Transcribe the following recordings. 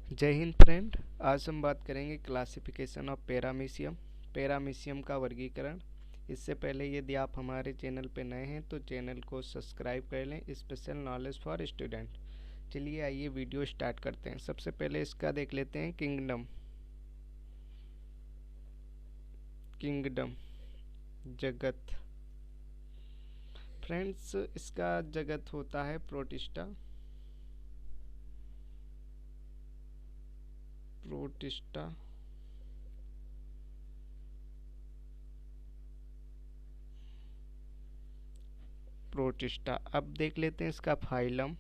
जय हिंद फ्रेंड। आज हम बात करेंगे क्लासिफिकेशन ऑफ पैरामीशियम, पैरामीशियम का वर्गीकरण। इससे पहले यदि आप हमारे चैनल पर नए हैं तो चैनल को सब्सक्राइब कर लें। Special knowledge for student. चलिए आइए वीडियो स्टार्ट करते हैं। सबसे पहले इसका देख लेते हैं किंगडम। किंगडम जगत। फ्रेंड्स, इसका जगत होता है प्रोटिस्टा। Protista protista. अब देख लेते हैं इसका फाइलम।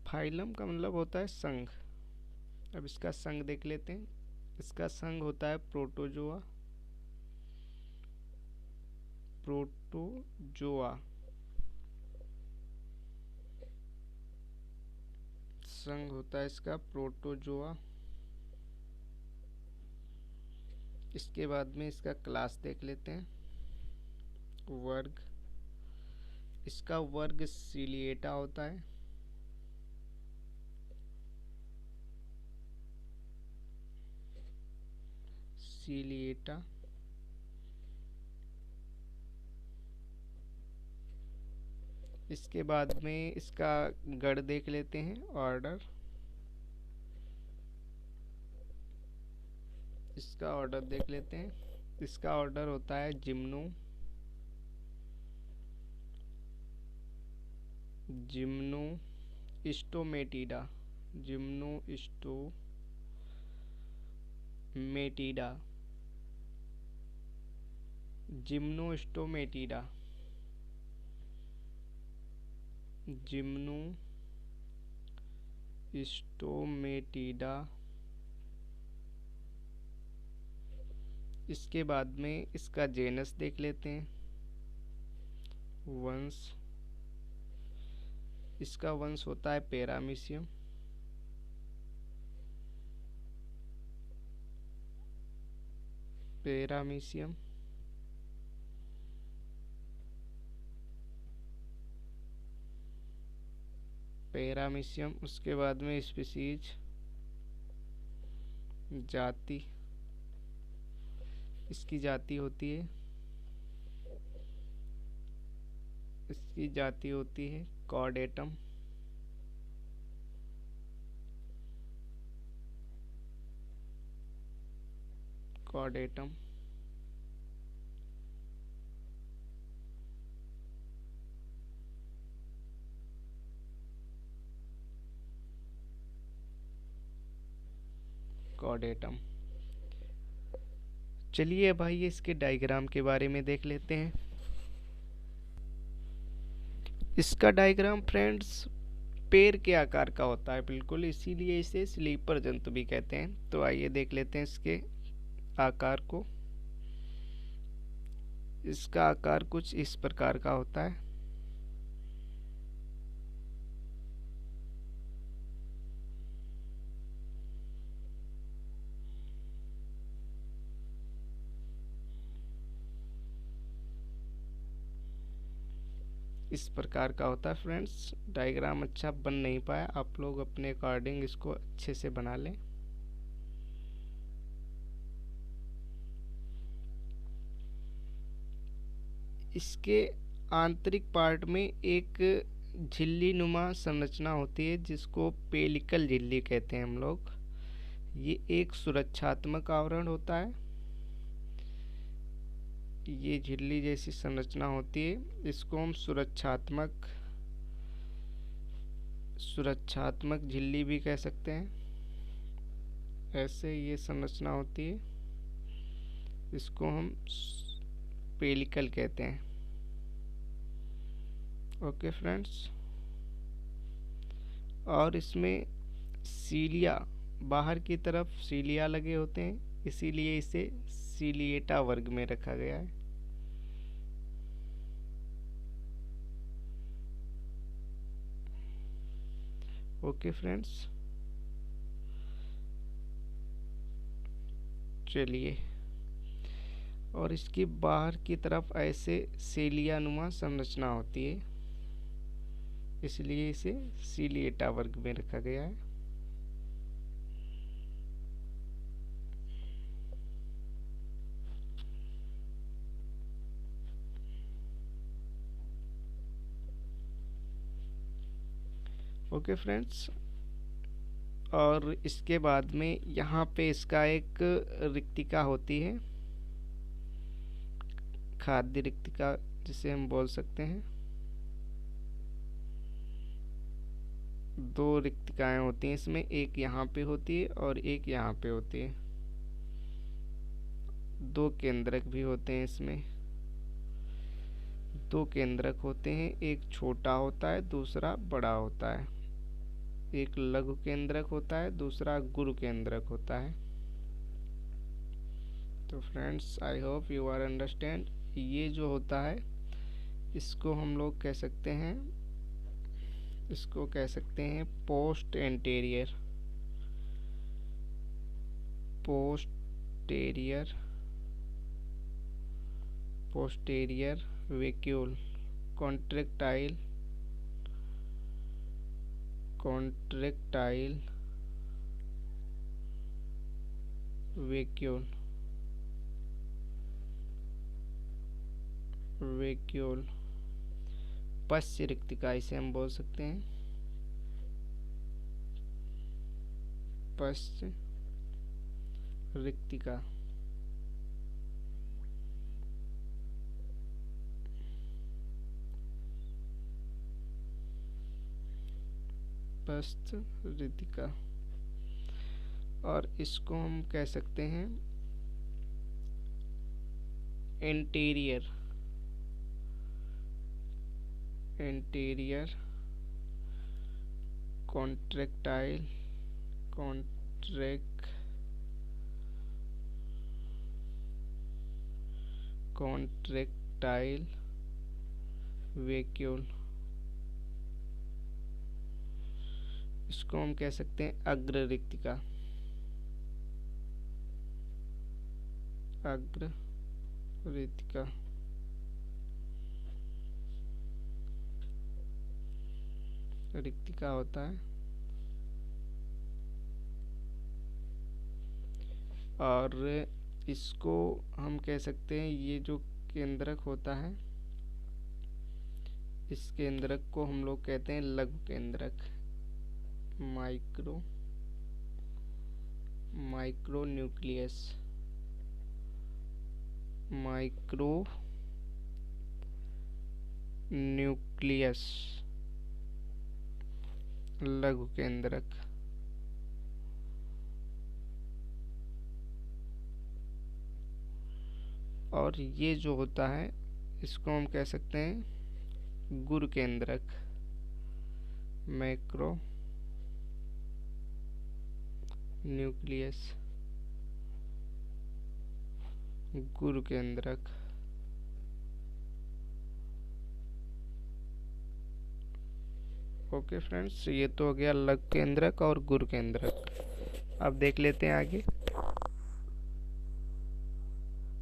फाइलम का मतलब होता है संघ। अब इसका संघ देख लेते हैं। इसका संघ होता है प्रोटोजोआ। प्रोटोजोआ संघ होता है इसका प्रोटोजोआ। इसके बाद में इसका क्लास देख लेते हैं। वर्ग। इसका वर्ग सिलिएटा होता है। सिलिएटा। इसके बाद में इसका गण देख लेते हैं। ऑर्डर। इसका ऑर्डर देख लेते हैं। इसका ऑर्डर होता है जिम्नो। जिम्नो स्टोमेटिडा। जिम्नो स्टोमेटिडा। जिम्नोस्टोमेटिडा। जिम्नोस्टोमेटिडा। इसके बाद में इसका जेनस देख लेते हैं। वंश। इसका वंश होता है पैरामीशियम। पैरामीशियम। पैरामीशियम। उसके बाद में स्पीशीज, जाति। इसकी जाति होती है कॉर्डेटम। कॉर्डेटम। कॉर्डेटम। चलिए भाई इसके डायग्राम के बारे में देख लेते हैं। इसका डायग्राम फ्रेंड्स पैर के आकार का होता है बिल्कुल, इसीलिए इसे स्लीपर जंतु भी कहते हैं। तो आइए देख लेते हैं इसके आकार को। इसका आकार कुछ इस प्रकार का होता है। इस प्रकार का होता है फ्रेंड्स। डायग्राम अच्छा बन नहीं पाया, आप लोग अपने अकॉर्डिंग इसको अच्छे से बना लें। इसके आंतरिक पार्ट में एक झिल्ली नुमा संरचना होती है जिसको पेलिकल झिल्ली कहते हैं हम लोग। ये एक सुरक्षात्मक आवरण होता है। ये झिल्ली जैसी संरचना होती है, इसको हम सुरक्षात्मक झिल्ली भी कह सकते हैं। ऐसे ये संरचना होती है, इसको हम पेलिकल कहते हैं। Okay friends. और इसमें सीलिया, बाहर की तरफ सीलिया लगे होते हैं, इसीलिए इसे सीलिएटा वर्ग में रखा गया है। Okay friends. चलिए, और इसकी बाहर की तरफ ऐसे सेलिया नुमा संरचना होती है। इसलिए इसे सीलिएटा वर्ग में रखा गया है। ओके फ्रेंड्स, और इसके बाद में यहाँ पे इसका एक रिक्तिका होती है, खाद्य रिक्तिका जिसे हम बोल सकते हैं। दो रिक्तिकाएं होती हैं इसमें, एक यहाँ पे होती है और एक यहाँ पे होती है। दो केंद्रक भी होते हैं इसमें, दो केंद्रक होते हैं, एक छोटा होता है दूसरा बड़ा होता है। एक लघु केंद्रक होता है, दूसरा गुरु केंद्रक होता है। तो friends, I hope you are understand. ये जो होता है इसको हम लोग कह सकते हैं, इसको कह सकते हैं post anterior, posterior, posterior vacuole, contractile, contractile vacuole, vacuole पश्च रिक्तिका इसे हम बोल सकते हैं, पश्च रिक्तिका। पश्च रिक्तिका, और इसको हम कह सकते हैं interior, interior contractile, contractile vacuole. इसको हम कह सकते हैं अग्र रिक्तिका, अग्र रिक्तिका। रिक्तिका होता है, और इसको हम कह सकते हैं, ये जो केंद्रक होता है इस केंद्रक को हम लोग कहते हैं लघु केंद्रक, माइक्रो न्यूक्लियस, माइक्रो न्यूक्लियस लघु केंद्रक। और ये जो होता है इसको हम कह सकते हैं गुरु केंद्रक, मैक्रो न्यूक्लियस गुरु केंद्रक। ओके फ्रेंड्स, ये तो हो गया लघु केंद्रक और गुरु केंद्रक। अब देख लेते हैं आगे।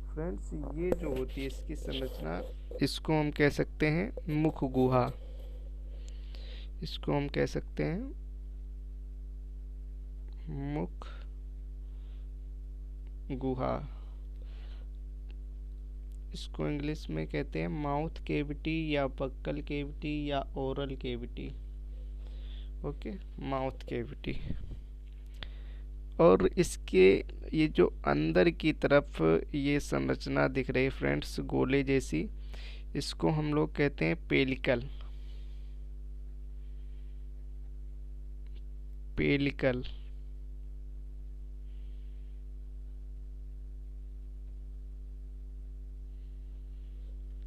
फ्रेंड्स, ये जो होती है इसकी संरचना, इसको हम कह सकते हैं मुख गुहा, इसको हम कह सकते हैं मुख गुहा। इसको इंग्लिश में कहते हैं माउथ केविटी या बक्कल केविटी या oral cavity. Okay, mouth cavity. और इसके ये जो अंदर की तरफ ये संरचना दिख रही है फ्रेंड्स, गोले जैसी, इसको हम लोग कहते हैं पेलिकल, पेलिकल।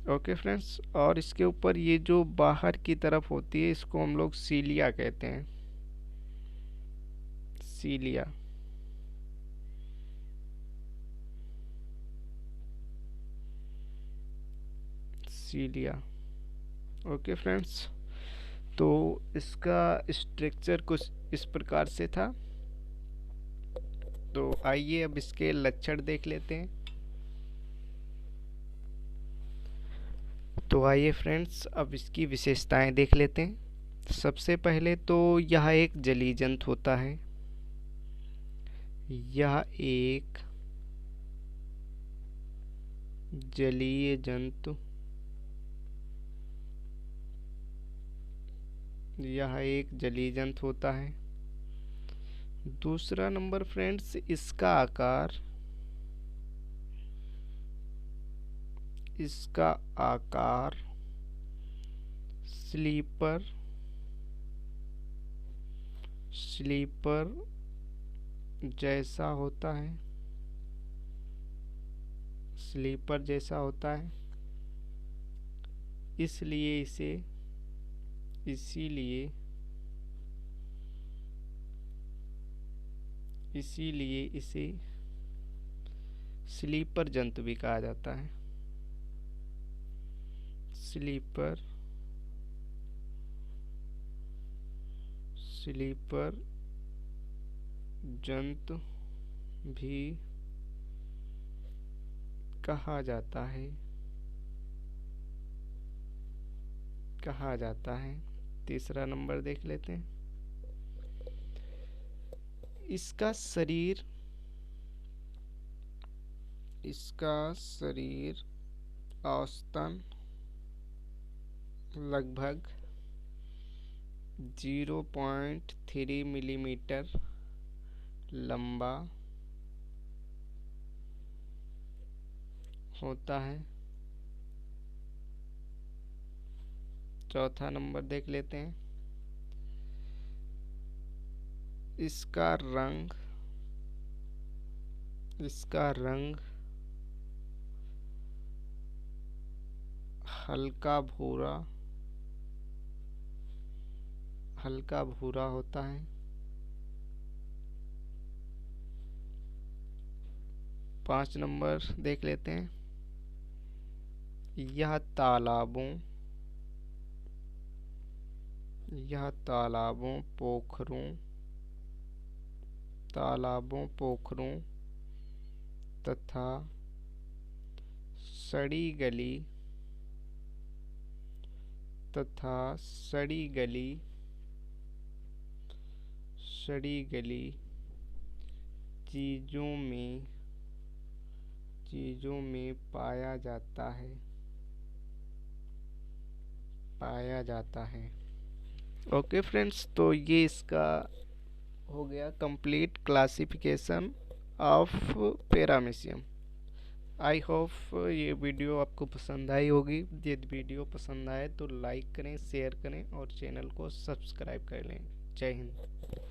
ओके फ्रेंड्स, और इसके ऊपर ये जो बाहर की तरफ होती है इसको हम लोग सीलिया कहते हैं, सीलिया। सीलिया। ओके फ्रेंड्स, तो इसका स्ट्रक्चर कुछ इस प्रकार से था। तो आइए अब इसके लक्षण देख लेते हैं। तो आइए फ्रेंड्स, अब इसकी विशेषताएं देख लेते हैं। सबसे पहले तो यह एक जलीय जंतु होता है। यह एक जलीय जंतु, यह एक जलीय जंतु होता है। दूसरा नंबर फ्रेंड्स, इसका आकार स्लीपर जैसा होता है, स्लीपर जैसा होता है। इसीलिए इसे स्लीपर जंतु भी कहा जाता है। स्लीपर जंतु भी कहा जाता है। तीसरा नंबर देख लेते हैं। इसका शरीर औसतन लगभग 0.3 मिलीमीटर लंबा होता है। चौथा नंबर देख लेते हैं। इसका रंग हल्का भूरा होता है। पाँच नंबर देख लेते हैं। यह तालाबों, पोखरों तथा सड़ी गली चीजों में पाया जाता है। ओके फ्रेंड्स, तो ये इसका हो गया complete classification of paramecium. I hope ये वीडियो आपको पसंद आई होगी। यदि वीडियो पसंद आए तो लाइक करें, शेयर करें और चैनल को सब्सक्राइब कर लें। जय हिंद।